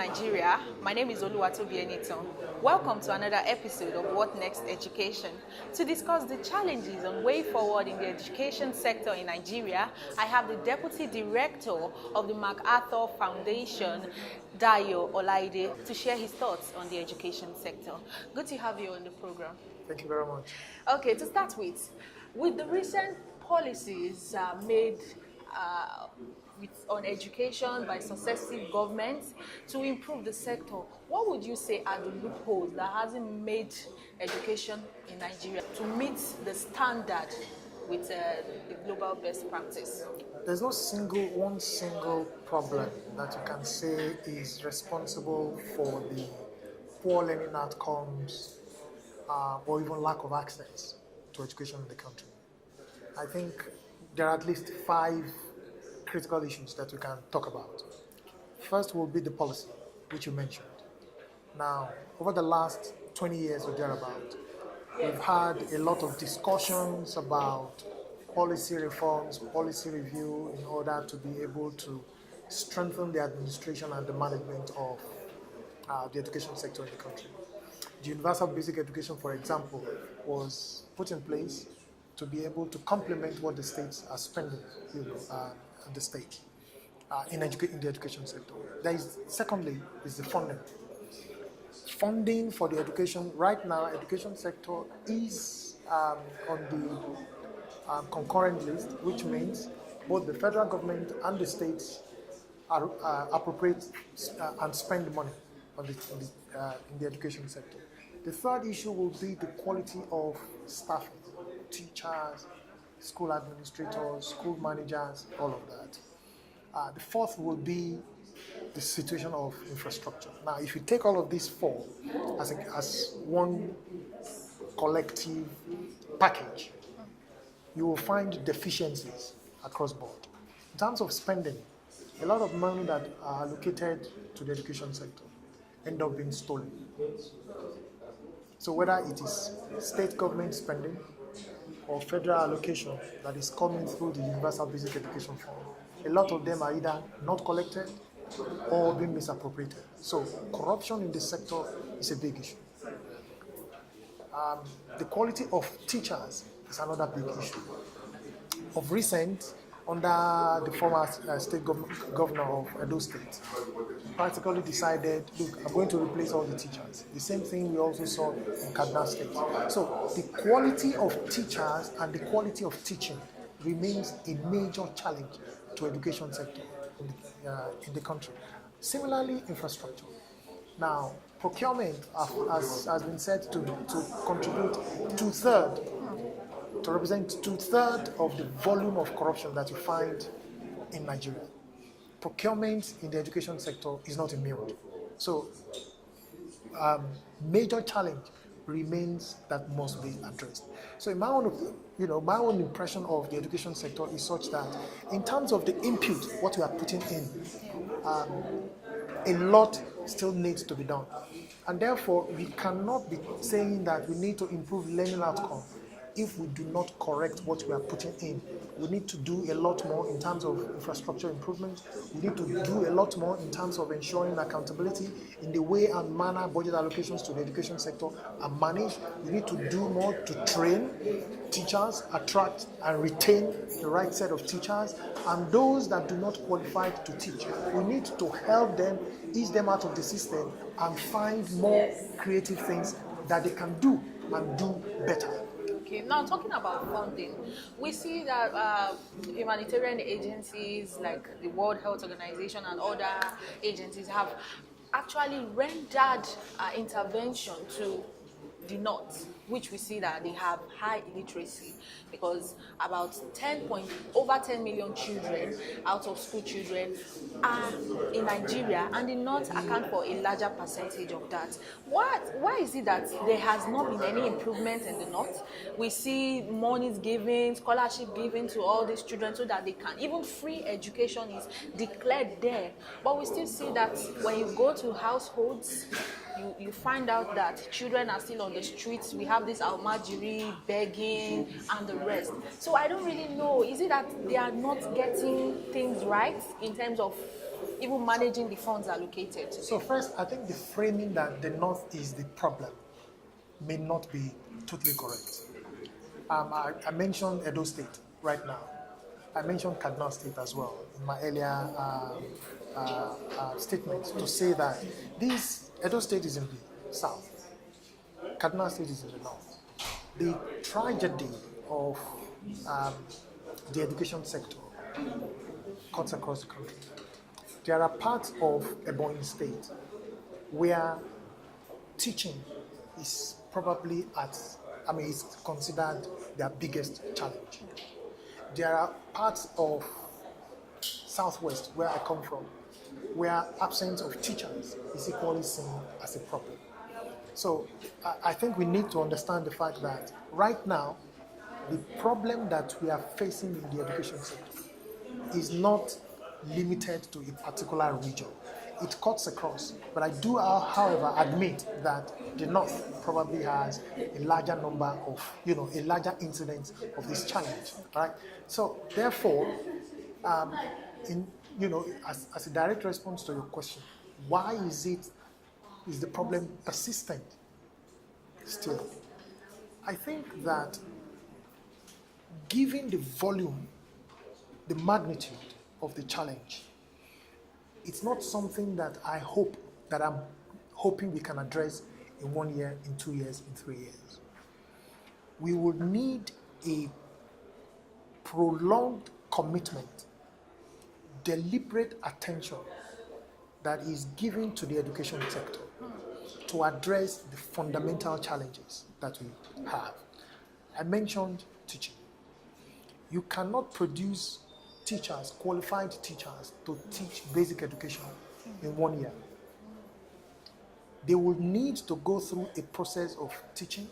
Nigeria. My name is Oluwatobi Eniton. Welcome to another episode of What Next Education. To discuss the challenges and way forward in the education sector in Nigeria, I have the Deputy Director of the MacArthur Foundation, Dayo Olaide, to share his thoughts on the education sector. Good to have you on the program. Thank you very much. Okay, to start with the recent policies made on education by successive governments to improve the sector, what would you say are the loopholes that hasn't made education in Nigeria to meet the standard with the global best practice? There's no one single problem that you can say is responsible for the poor learning outcomes or even lack of access to education in the country. I think there are at least 5 critical issues that we can talk about. First will be the policy, which you mentioned. Now, over the last 20 years or thereabout, we've had a lot of discussions about policy reforms, policy review in order to be able to strengthen the administration and the management of the education sector in the country. The universal basic education, for example, was put in place to be able to complement what the states are spending at the state in the education sector. Secondly, is the funding. Funding for the education, right now, education sector is on the concurrent list, which means both the federal government and the states are appropriate and spend money in the education sector. The third issue will be the quality of staffing, teachers, school administrators, school managers, all of that. The fourth will be the situation of infrastructure. Now, if you take all of these 4 as one collective package, you will find deficiencies across board. In terms of spending, a lot of money that are allocated to the education sector end up being stolen. So whether it is state government spending or federal allocation that is coming through the Universal Basic Education Fund, a lot of them are either not collected or being misappropriated. So corruption in the sector is a big issue. The quality of teachers is another big issue. Of recent, under the former state governor of Edo State, practically decided, look, I'm going to replace all the teachers. The same thing we also saw in Kaduna State. So the quality of teachers and the quality of teaching remains a major challenge to education sector in the country. Similarly, infrastructure. Now, procurement has been said to contribute 2/3, to represent 2/3 of the volume of corruption that you find in Nigeria. Procurement in the education sector is not immune. So, major challenge remains that must be addressed. So, in my own impression of the education sector is such that, in terms of the input, what we are putting in, a lot still needs to be done, and therefore we cannot be saying that we need to improve learning outcome if we do not correct what we are putting in. We need to do a lot more in terms of infrastructure improvement. We need to do a lot more in terms of ensuring accountability in the way and manner budget allocations to the education sector are managed. We need to do more to train teachers, attract and retain the right set of teachers, and those that do not qualify to teach, we need to help them, ease them out of the system and find more creative things that they can do and do better. Okay, now talking about funding, we see that humanitarian agencies like the World Health Organization and other agencies have actually rendered intervention to the north, which we see that they have high illiteracy, because about over 10 million children, out of school children, are in Nigeria, and the north account for a larger percentage of that. Why is it that there has not been any improvement in the north? We see monies given, scholarship given to all these children so that they can, even free education is declared there, but we still see that when you go to households, you find out that children are still on the streets. We have this almajiri, begging, and the rest. So I don't really know. Is it that they are not getting things right in terms of even managing the funds allocated to So them? first, I think the framing that the North is the problem may not be totally correct. I mentioned Edo State right now. I mentioned Kaduna State as well in my earlier statements to say that this Edo State is in the south, Kaduna State is in the north. The tragedy of um, the education sector cuts across the country. There are parts of Ebonyi State where teaching is probably it's considered their biggest challenge. There are parts of Southwest where I come from where absence of teachers is equally seen as a problem. So I think we need to understand the fact that right now, the problem that we are facing in the education sector is not limited to a particular region. It cuts across. But I do, however, admit that the North probably has a larger number of, a larger incidence of this challenge, right? So therefore, in, as a direct response to your question, why is the problem persistent still? I think that given the volume, the magnitude of the challenge, it's not something that I'm hoping we can address in 1 year, in 2 years, in 3 years. We would need a prolonged commitment, deliberate attention that is given to the education sector to address the fundamental challenges that we have. I mentioned teaching. You cannot produce teachers, qualified teachers, to teach basic education in 1 year. They will need to go through a process of teaching,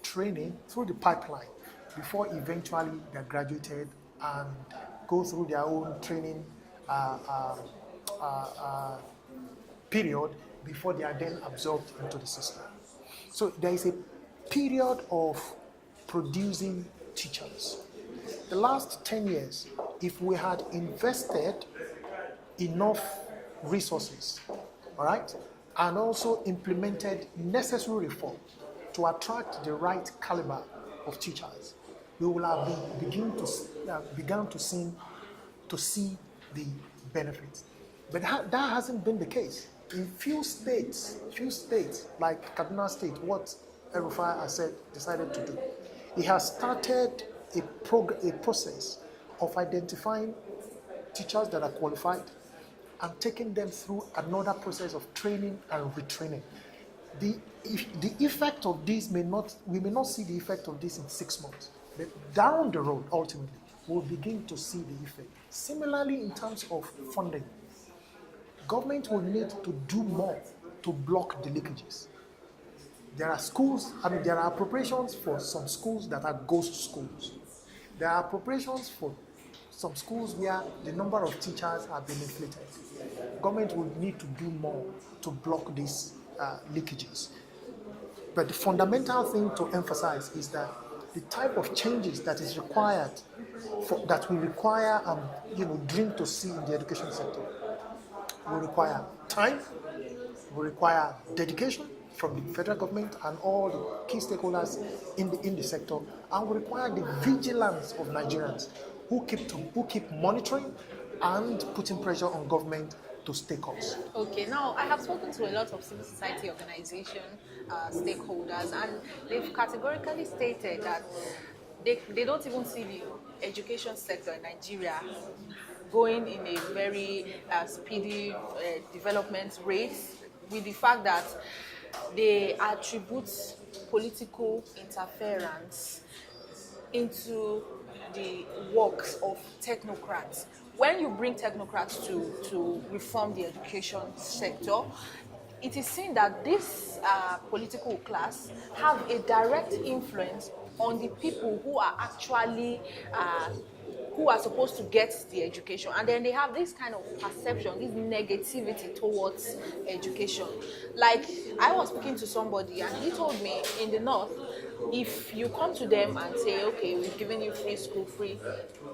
training through the pipeline before eventually they're graduated and go through their own training period before they are then absorbed into the system. So there is a period of producing teachers. The last 10 years, if we had invested enough resources, all right, and also implemented necessary reform to attract the right caliber of teachers, we will have begun to see the benefits. But that hasn't been the case. In few states like Kaduna State, what El-Rufai has decided to do, he has started a process of identifying teachers that are qualified and taking them through another process of training and retraining. The effect of this we may not see the effect of this in 6 months, but down the road, ultimately, we'll begin to see the effect. Similarly, in terms of funding, government will need to do more to block the leakages. There are there are appropriations for some schools that are ghost schools. There are appropriations for some schools where the number of teachers have been inflated. Government will need to do more to block these leakages. But the fundamental thing to emphasize is that the type of changes that is required, that we require, dream to see in the education sector, will require time, will require dedication from the federal government and all the key stakeholders in the sector, and will require the vigilance of Nigerians who keep monitoring and putting pressure on government to stay course. Okay, now I have spoken to a lot of civil society organization stakeholders, and they've categorically stated that they don't even see the education sector in Nigeria going in a very speedy development rate, with the fact that they attribute political interference into the works of technocrats. When you bring technocrats to reform the education sector, it is seen that this political class have a direct influence on the people who are actually who are supposed to get the education, and then they have this kind of perception, this negativity towards education. Like, I was speaking to somebody and he told me in the north, if you come to them and say, okay, we've given you free school, free,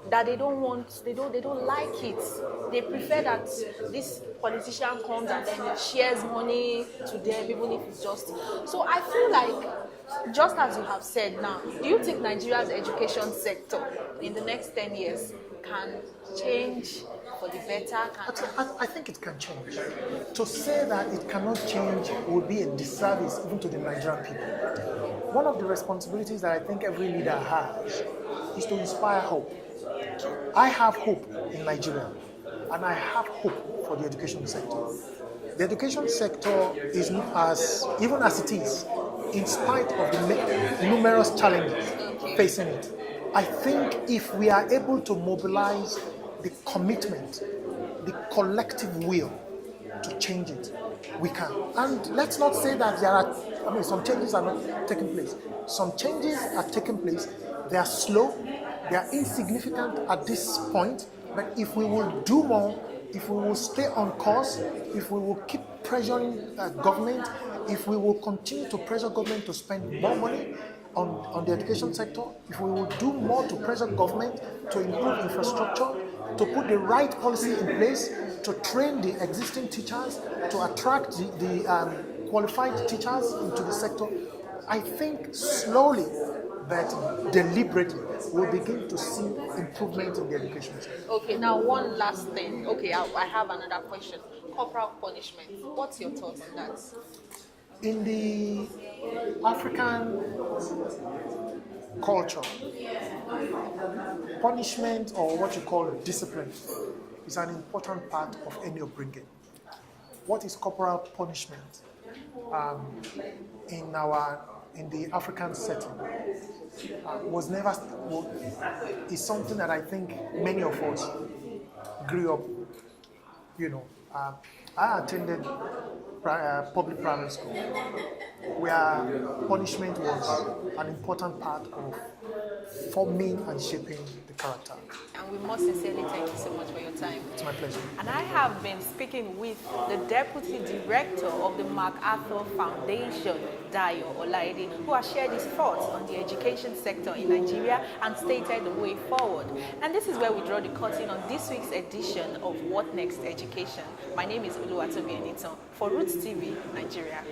that they don't like it. They prefer that this politician comes and then shares money to them, even if it's just. So I feel like, just as you have said now, do you think Nigeria's education sector in the next 10 years can change for the better? I think it can change. To say that it cannot change would be a disservice even to the Nigerian people. One of the responsibilities that I think every leader has is to inspire hope. I have hope in Nigeria, and I have hope for the education sector. The education sector is not as, even as it is, in spite of the numerous challenges facing it. I think if we are able to mobilize the commitment, the collective will to change it, we can. And let's not say that some changes are not taking place. Some changes are taking place. They are slow, they are insignificant at this point, but if we will do more, if we will stay on course, if we will keep pressuring government, if we will continue to pressure government to spend more money on the education sector, if we will do more to pressure government to improve infrastructure, to put the right policy in place, to train the existing teachers, to attract the qualified teachers into the sector, I think slowly but deliberately we'll begin to see improvement in the education sector. Okay, now one last thing. Okay, I have another question. Corporal punishment. What's your thoughts on that? In the African culture, punishment, or what you call discipline, is an important part of any upbringing. What is corporal punishment in the African setting is something that I think many of us grew up. I attended public primary school, where punishment was an important part of forming and shaping the character. And we most sincerely thank you so much for your time. It's my pleasure. And I have been speaking with the Deputy Director of the MacArthur Foundation, Dayo Olaide, who has shared his thoughts on the education sector in Nigeria and stated the way forward. And this is where we draw the curtain on this week's edition of What Next Education. My name is Oluwatobi Enitan for Rootstv, Nigeria.